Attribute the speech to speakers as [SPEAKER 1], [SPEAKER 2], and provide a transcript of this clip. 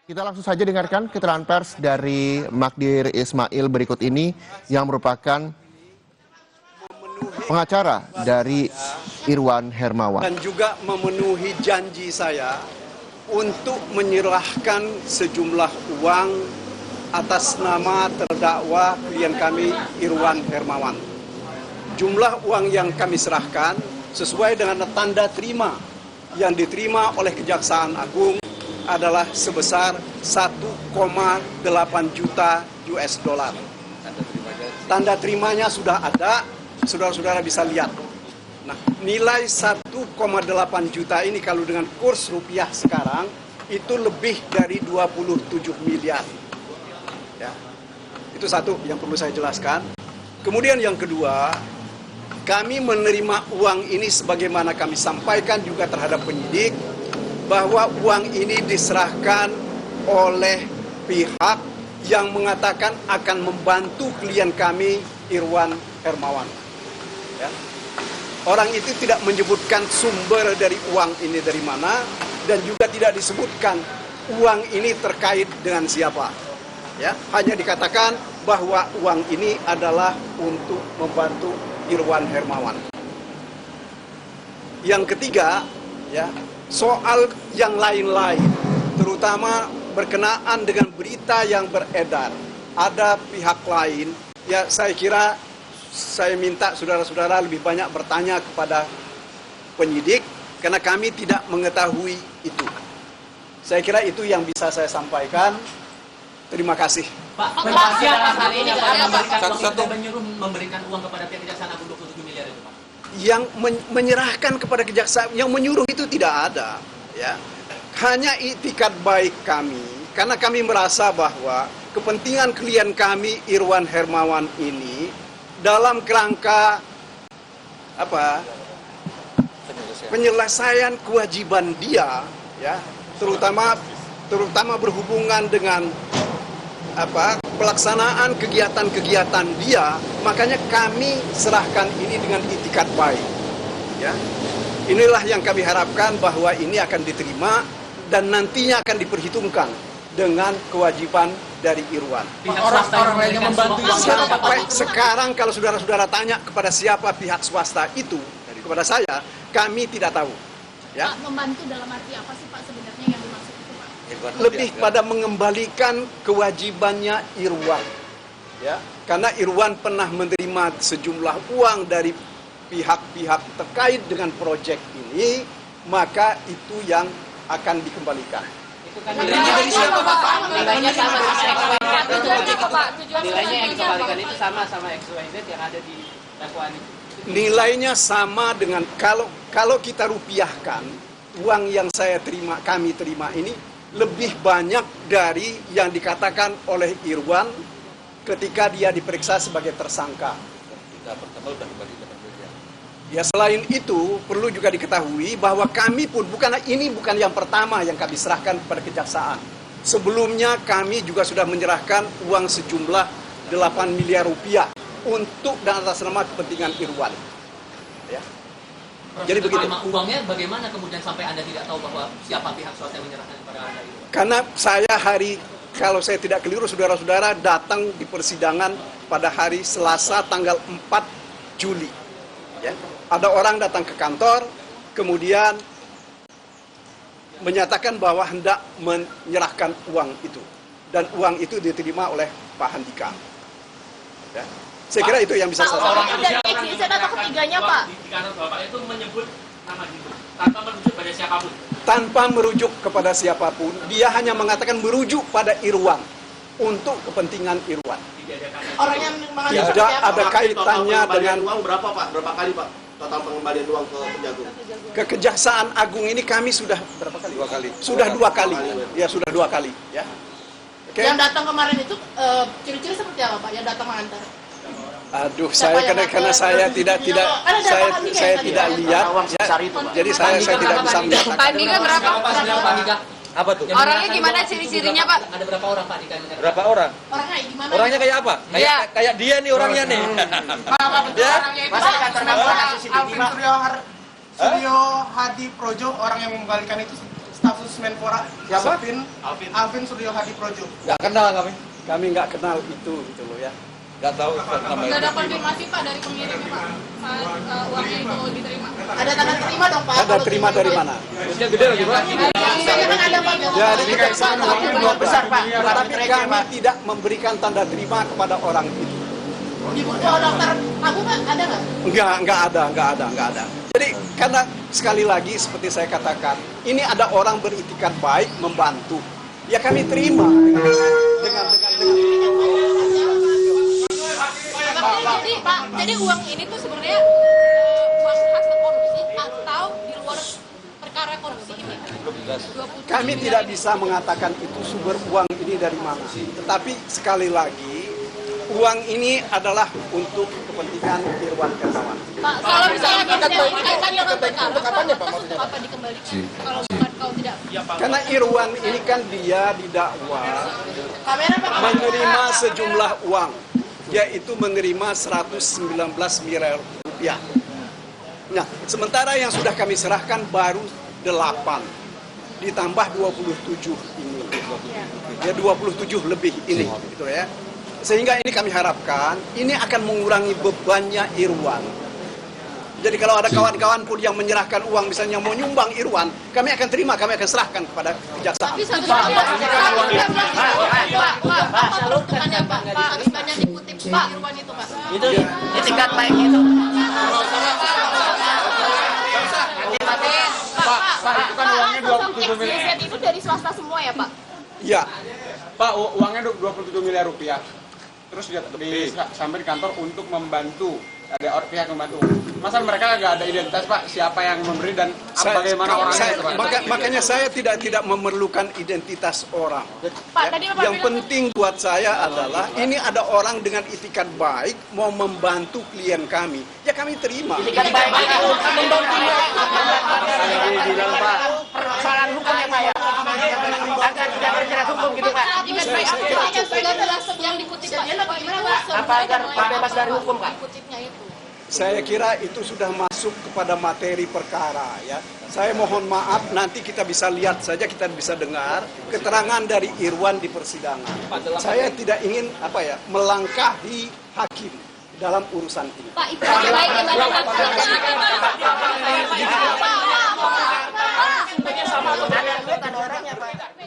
[SPEAKER 1] Kita langsung saja dengarkan keterangan pers dari Magdir Ismail berikut ini yang merupakan pengacara dari Irwan Hermawan.
[SPEAKER 2] Dan juga memenuhi janji saya untuk menyerahkan sejumlah uang atas nama terdakwa klien kami Irwan Hermawan. Jumlah uang yang kami serahkan sesuai dengan tanda terima yang diterima oleh Kejaksaan Agung adalah sebesar 1,8 juta US dollar. Tanda terimanya sudah ada, saudara-saudara bisa lihat. Nah, nilai 1,8 juta ini kalau dengan kurs rupiah sekarang itu lebih dari 27 miliar. Ya. Itu satu yang perlu saya jelaskan. Kemudian yang kedua, kami menerima uang ini sebagaimana kami sampaikan juga terhadap penyidik, bahwa uang ini diserahkan oleh pihak yang mengatakan akan membantu klien kami Irwan Hermawan. Ya. Orang itu tidak menyebutkan sumber dari uang ini dari mana, dan juga tidak disebutkan uang ini terkait dengan siapa. Ya, hanya dikatakan bahwa uang ini adalah untuk membantu Irwan Hermawan. Yang ketiga, ya, soal yang lain-lain, terutama berkenaan dengan berita yang beredar, ada pihak lain, ya saya kira saya minta saudara-saudara lebih banyak bertanya kepada penyidik, karena kami tidak mengetahui itu. Saya kira itu yang bisa saya sampaikan. Terima kasih.
[SPEAKER 3] Pak, siapa saat ini memberikan uang kepada pihak Kejaksaan Agung 27 miliar itu, Pak?
[SPEAKER 2] Yang menyerahkan kepada kejaksaan, yang menyuruh itu tidak ada, ya. Hanya itikat baik kami, karena kami merasa bahwa kepentingan klien kami Irwan Hermawan ini dalam kerangka penyelesaian kewajiban dia, ya, terutama berhubungan dengan pelaksanaan kegiatan-kegiatan dia, makanya kami serahkan ini dengan itikat baik. Ya. Inilah yang kami harapkan bahwa ini akan diterima dan nantinya akan diperhitungkan dengan kewajiban dari Irwan.
[SPEAKER 3] Orang lain yang membantu
[SPEAKER 2] sampai sekarang kalau saudara-saudara tanya kepada siapa pihak swasta itu, kepada saya, kami tidak tahu. Ya.
[SPEAKER 4] Pak, membantu dalam arti apa sih Pak sebenarnya yang dimaksud itu Pak?
[SPEAKER 2] Lebih pada mengembalikan kewajibannya Irwan, ya, karena Irwan pernah menerima sejumlah uang dari pihak-pihak terkait dengan proyek ini, maka itu yang akan dikembalikan.
[SPEAKER 3] Itu kan nilainya dari siapa, Pak? Nilainya sama nilainya yang dikembalikan itu sama XYZ yang ada di dakwaan itu.
[SPEAKER 2] Nilainya sama dengan kalau kita rupiahkan uang yang kami terima ini lebih banyak dari yang dikatakan oleh Irwan ketika dia diperiksa sebagai tersangka. Ya, selain itu perlu juga diketahui bahwa kami pun bukan yang pertama yang kami serahkan kepada kejaksaan. Sebelumnya kami juga sudah menyerahkan uang sejumlah 8 miliar rupiah untuk dan atas nama kepentingan Irwan. Ya. Jadi begitu.
[SPEAKER 3] Uangnya bagaimana kemudian sampai Anda tidak tahu bahwa siapa pihak swasta yang menyerahkan kepada Anda itu?
[SPEAKER 2] Karena saya kalau saya tidak keliru, saudara-saudara datang di persidangan pada hari Selasa tanggal 4 Juli. Ya. Ada orang datang ke kantor, kemudian menyatakan bahwa hendak menyerahkan uang itu. Dan uang itu diterima oleh Pak Handika. Ya. Saya kira itu yang bisa saya sampaikan.
[SPEAKER 4] Dari XYZ atau ketiganya Pak?
[SPEAKER 3] Di kantor Bapak itu menyebut nama itu tanpa merujuk pada siapapun.
[SPEAKER 2] Tanpa merujuk kepada siapapun, dia hanya mengatakan merujuk pada Irwan untuk kepentingan Irwan.
[SPEAKER 5] Orang yang
[SPEAKER 2] tidak ada kaitannya dengan
[SPEAKER 5] uang berapa Pak? Berapa kali Pak? Total pengembalian uang ke Kejagung?
[SPEAKER 2] Ke Kejaksaan Agung ini kami sudah berapa kali? 2 kali. Sudah 2 kali. Ya, sudah 2 kali. Ya.
[SPEAKER 5] Okay. Yang datang kemarin itu ciri-ciri seperti apa Pak? Yang datang mengantar?
[SPEAKER 2] Aduh, karena saya tidak lihat, ya, jadi saya tidak bisa menyatakan.
[SPEAKER 6] Pak Andika berapa?
[SPEAKER 7] Apa tuh?
[SPEAKER 6] Orangnya gimana ciri-cirinya Pak?
[SPEAKER 3] Ada berapa orang Pak di kantor?
[SPEAKER 7] Berapa orang?
[SPEAKER 5] Orangnya gimana?
[SPEAKER 7] Orangnya kayak apa? Kayak dia nih orangnya nih.
[SPEAKER 5] Ya? Masa di kantor Suryo Hadi Projo orang yang mengembalikan itu staf
[SPEAKER 8] kasus Menpora Alvin Suryo Hadi Projo.
[SPEAKER 7] Nggak kenal kami.
[SPEAKER 2] Kami nggak kenal itu gitu loh ya.
[SPEAKER 7] Nggak tahu nama
[SPEAKER 6] Nggak
[SPEAKER 7] itu.
[SPEAKER 6] ada konfirmasi Pak dari pengirimnya Pak, saat uangnya itu diterima.
[SPEAKER 5] Ada tanda terima dong Pak?
[SPEAKER 2] Ada terima dari mana?
[SPEAKER 7] Terusnya gede lagi Pak.
[SPEAKER 5] Iya kan ada Pak.
[SPEAKER 2] Jadi
[SPEAKER 5] Dua besar Pak.
[SPEAKER 2] tetapi kami tidak memberikan tanda terima kepada orang itu.
[SPEAKER 5] Di buku daftar tamu Pak ada nggak?
[SPEAKER 2] Nggak ada. Jadi karena sekali lagi seperti saya katakan, ini ada orang beritikat baik membantu. Ya kami terima dengan
[SPEAKER 6] Jadi Pak, jadi uang ini tuh sebenarnya uang hasil korupsi atau di luar perkara korupsi ini? 20
[SPEAKER 2] kami tidak bisa mengatakan itu sumber uang ini dari mana. Tetapi sekali lagi, uang ini adalah untuk kepentingan Irwan Hermawan.
[SPEAKER 6] Pak, kalau misalnya kaitannya dengan perkara, apa dikembalikan? Kalau bukan kau tidak.
[SPEAKER 2] Karena Irwan ini kan dia didakwa
[SPEAKER 5] Kamera Pak.
[SPEAKER 2] menerima sejumlah uang, yaitu menerima 119 miliar rupiah. Nah, sementara yang sudah kami serahkan baru 8, ditambah 27 ini. Ya 27 lebih ini, gitu ya. Sehingga ini kami harapkan, ini akan mengurangi bebannya Irwan. Jadi kalau ada kawan-kawan pun yang menyerahkan uang, misalnya mau nyumbang Irwan, kami akan terima, kami akan serahkan kepada kejaksaan.
[SPEAKER 6] Tapi satu Pak, peruntukannya Pak, harus banyak dikutip Pak Irwan itu Pak.
[SPEAKER 3] Itu tingkat baiknya itu.
[SPEAKER 4] Pak, itu kan uangnya 27 miliar. Itu dari swasta semua ya Pak?
[SPEAKER 2] Ya,
[SPEAKER 8] Pak, uangnya 27 miliar rupiah. Terus sampai di kantor untuk membantu, ada pihak yang membantu. Masa mereka nggak ada identitas Pak, siapa yang memberi dan bagaimana orangnya itu Pak?
[SPEAKER 2] makanya saya tidak memerlukan identitas orang.
[SPEAKER 4] Pak,
[SPEAKER 2] Ya,
[SPEAKER 4] tadi Bapak
[SPEAKER 2] yang
[SPEAKER 4] bilang-
[SPEAKER 2] penting buat saya adalah ini ada orang dengan itikat baik mau membantu klien kami, ya kami terima.
[SPEAKER 3] Tingkat baik itu membantu persoalan hukum ya Pak ya. Agar tidak terjerat hukum gitu Pak.
[SPEAKER 6] Tingkat baik apa yang dikutip Pak?
[SPEAKER 3] Apa agar Pak bebas dari hukum Pak?
[SPEAKER 6] Dikutipnya itu.
[SPEAKER 2] Saya kira itu sudah masuk kepada materi perkara ya. Saya mohon maaf, nanti kita bisa lihat saja, kita bisa dengar keterangan dari Irwan di persidangan. Saya tidak ingin melangkahi hakim dalam urusan ini.
[SPEAKER 4] Pak, itu baik gimana Pak?
[SPEAKER 3] Sama ada orangnya Pak.